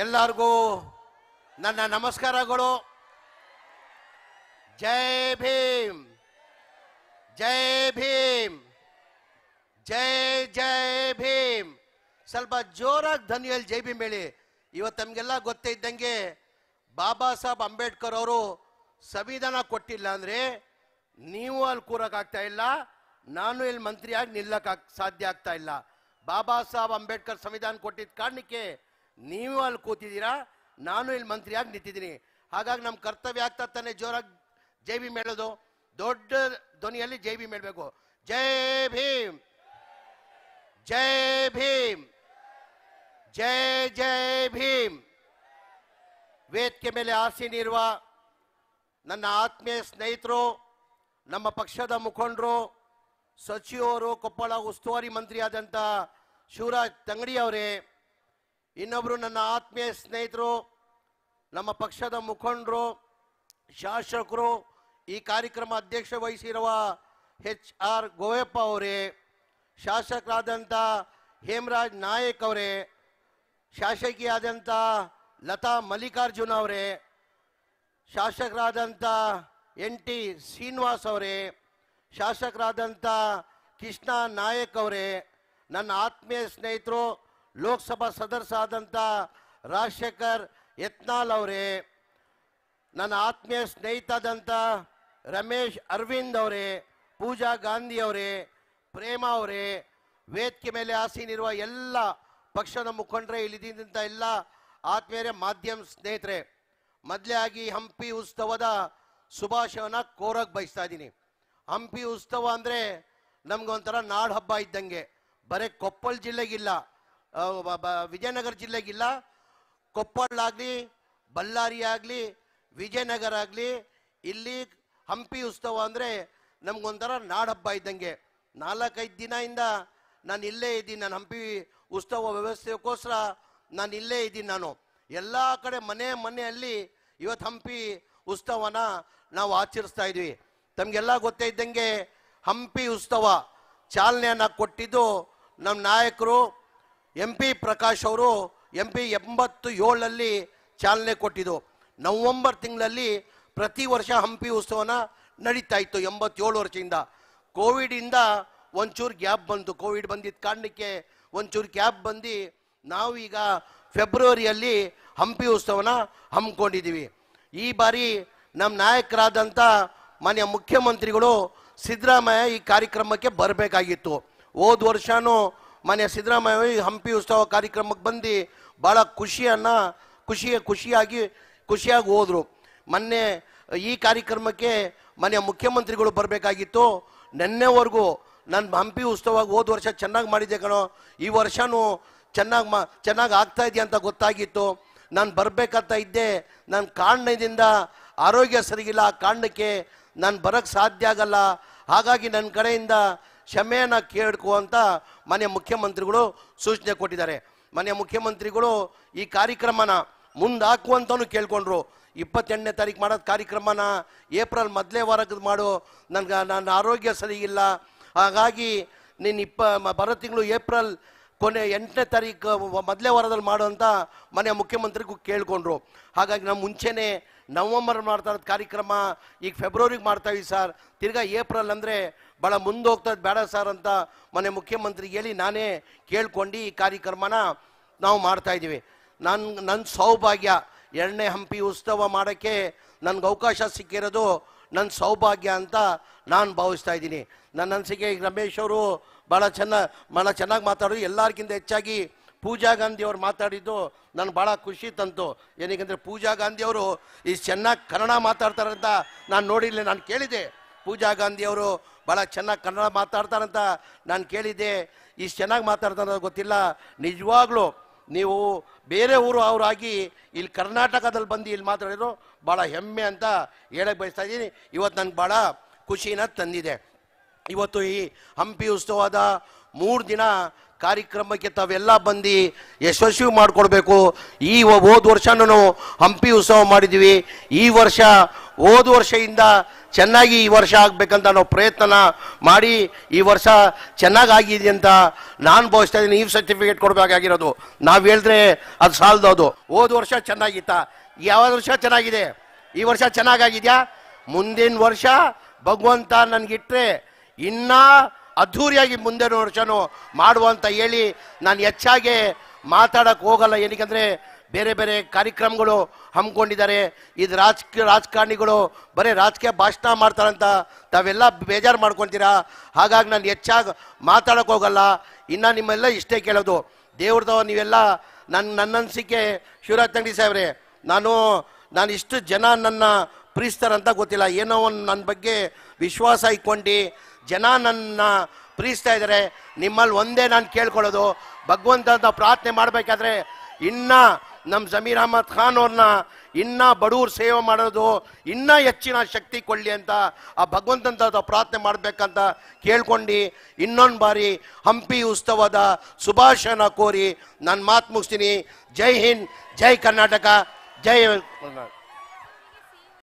ಎಲ್ಲರಿಗೂ ನನ್ನ ನಮಸ್ಕಾರಗಳು. ಜೈ ಭೀಮ್, ಜೈ ಭೀಮ್, ಜೈ ಜೈ ಭೀಮ್. ಸ್ವಲ್ಪ ಜೋರಾಗಿ ಧ್ವನಿಯಲ್ಲಿ ಜೈ ಭೀಮ್ ಹೇಳಿ. ಇವತ್ತು ನಮಗೆಲ್ಲ ಗೊತ್ತೇ ಇದ್ದಂಗೆ ಬಾಬಾ ಸಾಹೇಬ್ ಅಂಬೇಡ್ಕರ್ ಅವರು ಸಂವಿಧಾನ ಕೊಟ್ಟಿಲ್ಲ ಅಂದರೆ ನೀವು ಅಲ್ಲಿ ಕೂರಕ್ಕಾಗ್ತಾ ಇಲ್ಲ, ನಾನು ಇಲ್ಲಿ ಮಂತ್ರಿಯಾಗಿ ನಿಲ್ಲಕ್ಕೆ ಸಾಧ್ಯ ಆಗ್ತಾ ಇಲ್ಲ. ಬಾಬಾ ಸಾಹೇಬ್ ಅಂಬೇಡ್ಕರ್ ಸಂವಿಧಾನ ಕೊಟ್ಟಿದ್ದ ಕಾರಣಕ್ಕೆ ನೀವು ಅಲ್ಲಿ ಕೂತಿದ್ದೀರಾ, ನಾನು ಇಲ್ಲಿ ಮಂತ್ರಿಯಾಗಿ ನಿಂತಿದ್ದೀನಿ. ಹಾಗಾಗಿ ನಮ್ಮ ಕರ್ತವ್ಯ ಆಗ್ತಾ ತಾನೆ ಜೋರಾಗಿ ಜೈ ಭೀಮ್ ಹೇಳೋದು. ದೊಡ್ಡ ಧ್ವನಿಯಲ್ಲಿ ಜೈ ಭೀಮ್ ಹೇಳಬೇಕು. ಜೈ ಭೀಮ್, ಜೈ ಭೀಮ್, ಜೈ ಜೈ ಭೀಮ್. ವೇದಿಕೆ ಮೇಲೆ ಆಸೀನಿರುವ ನನ್ನ ಆತ್ಮೀಯ ಸ್ನೇಹಿತರು, ನಮ್ಮ ಪಕ್ಷದ ಮುಖಂಡರು, ಸಚಿವರು, ಕೊಪ್ಪಳ ಉಸ್ತುವಾರಿ ಮಂತ್ರಿ ಆದಂಥ ಶಿವರಾಜ್ ತಂಗಡಿ ಅವರೇ, ಇನ್ನೊಬ್ಬರು ನನ್ನ ಆತ್ಮೀಯ ಸ್ನೇಹಿತರು, ನಮ್ಮ ಪಕ್ಷದ ಮುಖಂಡರು, ಶಾಸಕರು, ಈ ಕಾರ್ಯಕ್ರಮ ಅಧ್ಯಕ್ಷ ವಹಿಸಿರುವ HR ಗೋಯಪ್ಪ ಅವರೇ, ಶಾಸಕರಾದಂಥ ಹೇಮರಾಜ್ ನಾಯಕ್ ಅವರೇ, ಶಾಸಕಿಯಾದಂಥ ಲತಾ ಮಲ್ಲಿಕಾರ್ಜುನ ಅವರೇ, ಶಾಸಕರಾದಂಥ NT ಶ್ರೀನಿವಾಸ್ ಅವರೇ, ಶಾಸಕರಾದಂಥ ಕೃಷ್ಣ ನಾಯಕ್ ಅವರೇ, ನನ್ನ ಆತ್ಮೀಯ ಸ್ನೇಹಿತರು, ಲೋಕಸಭಾ ಸದಸ್ಯರಾದಂಥ ರಾಜಶೇಖರ್ ಯತ್ನಾಳ್ ಅವರೇ, ನನ್ನ ಆತ್ಮೀಯ ಸ್ನೇಹಿತರಾದಂಥ ರಮೇಶ್ ಅರವಿಂದ್ ಅವರೇ, ಪೂಜಾ ಗಾಂಧಿ ಅವರೇ, ಪ್ರೇಮ ಅವರೇ, ವೇದಿಕೆ ಮೇಲೆ ಆಸೀನಿರುವ ಎಲ್ಲ ಪಕ್ಷದ ಮುಖಂಡರೇ, ಇಲ್ಲಿದ್ದಂಥ ಎಲ್ಲ ಆತ್ಮೀಯರೇ, ಮಾಧ್ಯಮ ಸ್ನೇಹಿತರೆ, ಮೊದಲೇ ಆಗಿ ಹಂಪಿ ಉತ್ಸವದ ಶುಭಾಶಯವನ್ನು ಕೋರಕ್ಕೆ ಬಯಸ್ತಾ ಇದ್ದೀನಿ. ಹಂಪಿ ಉತ್ಸವ ಅಂದರೆ ನಮಗೊಂಥರ ನಾಡು ಹಬ್ಬ ಇದ್ದಂಗೆ. ಬರೀ ಕೊಪ್ಪಳ ಜಿಲ್ಲೆಗಿಲ್ಲ, ವಿಜಯನಗರ ಜಿಲ್ಲೆಗಿಲ್ಲ, ಕೊಪ್ಪಳ ಆಗಲಿ, ಬಳ್ಳಾರಿ ಆಗಲಿ, ವಿಜಯನಗರ ಆಗಲಿ, ಇಲ್ಲಿ ಹಂಪಿ ಉತ್ಸವ ಅಂದರೆ ನಮಗೊಂಥರ ನಾಡು ಹಬ್ಬ ಇದ್ದಂಗೆ. 4-5 ದಿನದಿಂದ ನಾನು ಇಲ್ಲೇ ಇದ್ದೀನಿ. ನಾನು ಹಂಪಿ ಉತ್ಸವ ವ್ಯವಸ್ಥೆಗೋಸ್ಕರ ನಾನು ಇಲ್ಲೇ ಇದ್ದೀನಿ. ನಾನು ಎಲ್ಲ ಕಡೆ ಮನೆಯಲ್ಲಿ ಇವತ್ತು ಹಂಪಿ ಉತ್ಸವನ ನಾವು ಆಚರಿಸ್ತಾ ಇದ್ವಿ. ತಮಗೆಲ್ಲ ಗೊತ್ತೇ ಇದ್ದಂಗೆ ಹಂಪಿ ಉತ್ಸವ ಚಾಲನೆಯನ್ನು ಕೊಟ್ಟಿದ್ದು ನಮ್ಮ ನಾಯಕರು MP ಪ್ರಕಾಶ್ ಅವರು. MP 87ರಲ್ಲಿ ಚಾಲನೆ ಕೊಟ್ಟಿದ್ದು. ನವೆಂಬರ್ ತಿಂಗಳಲ್ಲಿ ಪ್ರತಿ ವರ್ಷ ಹಂಪಿ ಉತ್ಸವನ ನಡೀತಾ ಇತ್ತು 87 ವರ್ಷದಿಂದ. ಕೋವಿಡಿಂದ ಒಂಚೂರು ಗ್ಯಾಪ್ ಬಂತು. ಕೋವಿಡ್ ಬಂದಿದ್ದ ಕಾರಣಕ್ಕೆ ಒಂಚೂರು ಗ್ಯಾಪ್ ಬಂದು ನಾವು ಈಗ ಫೆಬ್ರವರಿಯಲ್ಲಿ ಹಂಪಿ ಉತ್ಸವನ ಹಮ್ಮಿಕೊಂಡಿದ್ದೀವಿ. ಈ ಬಾರಿ ನಮ್ಮ ನಾಯಕರಾದಂಥ ಮಾನ್ಯ ಮುಖ್ಯಮಂತ್ರಿಗಳು ಸಿದ್ದರಾಮಯ್ಯ ಈ ಕಾರ್ಯಕ್ರಮಕ್ಕೆ ಬರಬೇಕಾಗಿತ್ತು. ಹೋದ ವರ್ಷವೂ ಮಾನ್ಯ ಸಿದ್ದರಾಮಯ್ಯ ಹಂಪಿ ಉತ್ಸವ ಕಾರ್ಯಕ್ರಮಕ್ಕೆ ಬಂದು ಭಾಳ ಖುಷಿಯಾಗಿ ಹೋದರು. ಮೊನ್ನೆ ಈ ಕಾರ್ಯಕ್ರಮಕ್ಕೆ ಮಾನ್ಯ ಮುಖ್ಯಮಂತ್ರಿಗಳು ಬರಬೇಕಾಗಿತ್ತು. ನಿನ್ನೆವರೆಗೂ ನಾನು ಹಂಪಿ ಉತ್ಸವ ಹೋದ ವರ್ಷ ಚೆನ್ನಾಗಿ ಮಾಡಿದ್ದೆ ಕಣೋ, ಈ ವರ್ಷವೂ ಚೆನ್ನಾಗಿ ಆಗ್ತಾ ಇದೆಯಾ ಅಂತ ಗೊತ್ತಾಗಿತ್ತು. ನಾನು ಬರಬೇಕಂತ ಇದ್ದೆ. ನನ್ನ ಕಾರಣದಿಂದ ಆರೋಗ್ಯ ಸರಿಗಿಲ್ಲ, ಆ ಕಾರಣಕ್ಕೆ ನಾನು ಬರೋಕ್ಕೆ ಸಾಧ್ಯ ಆಗಲ್ಲ. ಹಾಗಾಗಿ ನನ್ನ ಕಡೆಯಿಂದ ಕ್ಷಮೆಯನ್ನು ಕೇಳ್ಕೊ ಅಂತ ಮಾನ್ಯ ಮುಖ್ಯಮಂತ್ರಿಗಳು ಸೂಚನೆ ಕೊಟ್ಟಿದ್ದಾರೆ. ಮಾನ್ಯ ಮುಖ್ಯಮಂತ್ರಿಗಳು ಈ ಕಾರ್ಯಕ್ರಮನ ಮುಂದೆ ಹಾಕುವಂತನೂ ಕೇಳ್ಕೊಂಡ್ರು. 28ನೇ ತಾರೀಕು ಮಾಡೋದು ಕಾರ್ಯಕ್ರಮನ ಏಪ್ರಿಲ್ ಮೊದಲೇ ವಾರಕ್ಕೆ ಮಾಡು, ನನ್ನ ಆರೋಗ್ಯ ಸರಿಗಿಲ್ಲ, ಹಾಗಾಗಿ ನೀನು ಬರೋ ತಿಂಗಳು ಏಪ್ರಿಲ್ ಕೊನೆ 8ನೇ ತಾರೀಕು ಮೊದಲೇ ವಾರದಲ್ಲಿ ಮಾಡು ಅಂತ ಮಾನ್ಯ ಮುಖ್ಯಮಂತ್ರಿಗೂ ಕೇಳ್ಕೊಂಡ್ರು. ಹಾಗಾಗಿ ನಾವು ಮುಂಚೆನೇ ನವಂಬರ್ ಮಾಡ್ತಾ ಇರೋದು ಕಾರ್ಯಕ್ರಮ ಈಗ ಫೆಬ್ರವರಿಗೆ ಮಾಡ್ತಾಯಿದ್ವಿ ಸರ್, ತಿರ್ಗಾ ಏಪ್ರಿಲ್ ಅಂದರೆ ಭಾಳ ಮುಂದೆ ಹೋಗ್ತದೆ, ಬೇಡ ಸರ್ ಅಂತ ಮಾನ್ಯ ಮುಖ್ಯಮಂತ್ರಿಗೆ ಹೇಳಿ ನಾನೇ ಕೇಳ್ಕೊಂಡು ಈ ಕಾರ್ಯಕ್ರಮನ ನಾವು ಮಾಡ್ತಾಯಿದ್ದೀವಿ. ನನ್ನ ಸೌಭಾಗ್ಯ 2ನೇ ಹಂಪಿ ಉತ್ಸವ ಮಾಡೋಕ್ಕೆ ನನಗೆ ಅವಕಾಶ ಸಿಕ್ಕಿರೋದು ನನ್ನ ಸೌಭಾಗ್ಯ ಅಂತ ನಾನು ಭಾವಿಸ್ತಾ ಇದ್ದೀನಿ. ನನ್ನ ಅನಿಸಿಕೆ ಈಗ ರಮೇಶ್ ಅವರು ಭಾಳ ಚೆನ್ನಾಗಿ ಮಾತಾಡೋದು. ಎಲ್ಲರಿಗಿಂತ ಹೆಚ್ಚಾಗಿ ಪೂಜಾ ಗಾಂಧಿ ಅವರು ಮಾತಾಡಿದ್ದು ನನಗೆ ಭಾಳ ಖುಷಿ ತಂತು. ಏನಕ್ಕೆ ಪೂಜಾ ಗಾಂಧಿ ಅವರು ಇಷ್ಟು ಚೆನ್ನಾಗಿ ಕನ್ನಡ ಮಾತಾಡ್ತಾರಂತ ನಾನು ನೋಡಿಲ್ಲ. ನಾನು ಕೇಳಿದೆ ಪೂಜಾ ಗಾಂಧಿ ಅವರು ಭಾಳ ಚೆನ್ನಾಗಿ ಕನ್ನಡ ಮಾತಾಡ್ತಾರಂತ ನಾನು ಕೇಳಿದ್ದೆ. ಇಷ್ಟು ಚೆನ್ನಾಗಿ ಮಾತಾಡ್ತಾರ ಗೊತ್ತಿಲ್ಲ. ನಿಜವಾಗ್ಲೂ ನೀವು ಬೇರೆ ಊರು ಅವರಾಗಿ ಇಲ್ಲಿ ಕರ್ನಾಟಕದಲ್ಲಿ ಬಂದು ಇಲ್ಲಿ ಮಾತಾಡಿದ್ರು ಭಾಳ ಹೆಮ್ಮೆ ಅಂತ ಹೇಳಕ್ಕೆ ಬಯಸ್ತಾ ಇದ್ದೀನಿ. ಇವತ್ತು ನನಗೆ ಭಾಳ ಖುಷಿನ ತಂದಿದೆ. ಇವತ್ತು ಈ ಹಂಪಿ ಉತ್ಸವದ 3 ದಿನ ಕಾರ್ಯಕ್ರಮಕ್ಕೆ ತಾವೆಲ್ಲ ಬಂದು ಯಶಸ್ವಿ ಮಾಡಿಕೊಡ್ಬೇಕು. ಹೋದ ವರ್ಷನೂ ಹಂಪಿ ಉತ್ಸವ ಮಾಡಿದ್ವಿ. ಈ ವರ್ಷ ಹೋದ ವರ್ಷದಿಂದ ಚೆನ್ನಾಗಿ ಈ ವರ್ಷ ಆಗಬೇಕಂತ ನಾವು ಪ್ರಯತ್ನ ಮಾಡಿ ಈ ವರ್ಷ ಚೆನ್ನಾಗಾಗಿದೆ ಅಂತ ನಾನು ಭಾವಿಸ್ತಾ ಇದ್ದೀನಿ. ಈ ಸರ್ಟಿಫಿಕೇಟ್ ಕೊಡಬೇಕಾಗಿರೋದು ನಾವು ಹೇಳಿದ್ರೆ ಅದು ಸಾಲದು. ಹೋದ ವರ್ಷ ಚೆನ್ನಾಗಿತ್ತಾ? ಯಾವ ವರ್ಷ ಚೆನ್ನಾಗಿದೆ? ಈ ವರ್ಷ ಚೆನ್ನಾಗಿದೆಯಾ? ಮುಂದಿನ ವರ್ಷ ಭಗವಂತ ನನಗಿಟ್ರೆ ಇನ್ನೂ ಅದ್ಧೂರಿಯಾಗಿ ಮುಂದಿನ ವರ್ಷನೂ ಮಾಡುವಂತ ಹೇಳಿ ನಾನು ಹೆಚ್ಚಾಗಿ ಮಾತಾಡಕ್ಕೆ ಹೋಗಲ್ಲ. ಏನಕ್ಕೆ ಬೇರೆ ಬೇರೆ ಕಾರ್ಯಕ್ರಮಗಳು ಹಮ್ಮಿಕೊಂಡಿದ್ದಾರೆ. ಇದು ರಾಜಕಾರಣಿಗಳು ಬರೀ ರಾಜಕೀಯ ಭಾಷಣ ಮಾಡ್ತಾರಂತ ತಾವೆಲ್ಲ ಬೇಜಾರು ಮಾಡ್ಕೊತೀರಾ. ಹಾಗಾಗಿ ನಾನು ಹೆಚ್ಚಾಗಿ ಮಾತಾಡಕ್ಕೆ ಹೋಗಲ್ಲ. ಇನ್ನು ನಿಮ್ಮೆಲ್ಲ ಇಷ್ಟೇ ಕೇಳೋದು, ದೇವ್ರದವ ನೀವೆಲ್ಲ ನನ್ನ ಅನಿಸಿಕೆ ಶಿವರಾಜ್ ತಂಗಡಿ ಸಾಹೇಬ್ರೆ, ನಾನು ಇಷ್ಟು ಜನ ನನ್ನ ಪ್ರೀತಿಸ್ತಾರಂತ ಗೊತ್ತಿಲ್ಲ. ಏನೋ ಒಂದು ನನ್ನ ಬಗ್ಗೆ ವಿಶ್ವಾಸ ಇಟ್ಕೊಂಡು ಜನ ನನ್ನ ಪ್ರೀತಿಸ್ತಾ ಇದ್ದಾರೆ. ನಿಮ್ಮಲ್ಲಿ ಒಂದೇ ನಾನು ಕೇಳ್ಕೊಳ್ಳೋದು, ಭಗವಂತ ಅಂತ ಪ್ರಾರ್ಥನೆ ಮಾಡಬೇಕಾದ್ರೆ ಇನ್ನು ನಮ್ಮ ಜಮೀರ್ ಅಹಮದ್ ಖಾನ್ ಅವ್ರನ್ನ ಇನ್ನೂ ಬಡವ್ರ ಸೇವೆ ಮಾಡೋದು ಇನ್ನೂ ಹೆಚ್ಚಿನ ಶಕ್ತಿ ಕೊಡಲಿ ಅಂತ ಆ ಭಗವಂತಂತ ಪ್ರಾರ್ಥನೆ ಮಾಡಬೇಕಂತ ಕೇಳ್ಕೊಂಡು ಇನ್ನೊಂದು ಬಾರಿ ಹಂಪಿ ಉತ್ಸವದ ಶುಭಾಶಯನ ಕೋರಿ ನಾನು ಮಾತು ಮುಗಿಸ್ತೀನಿ. ಜೈ ಹಿಂದ್, ಜೈ ಕರ್ನಾಟಕ, ಜೈ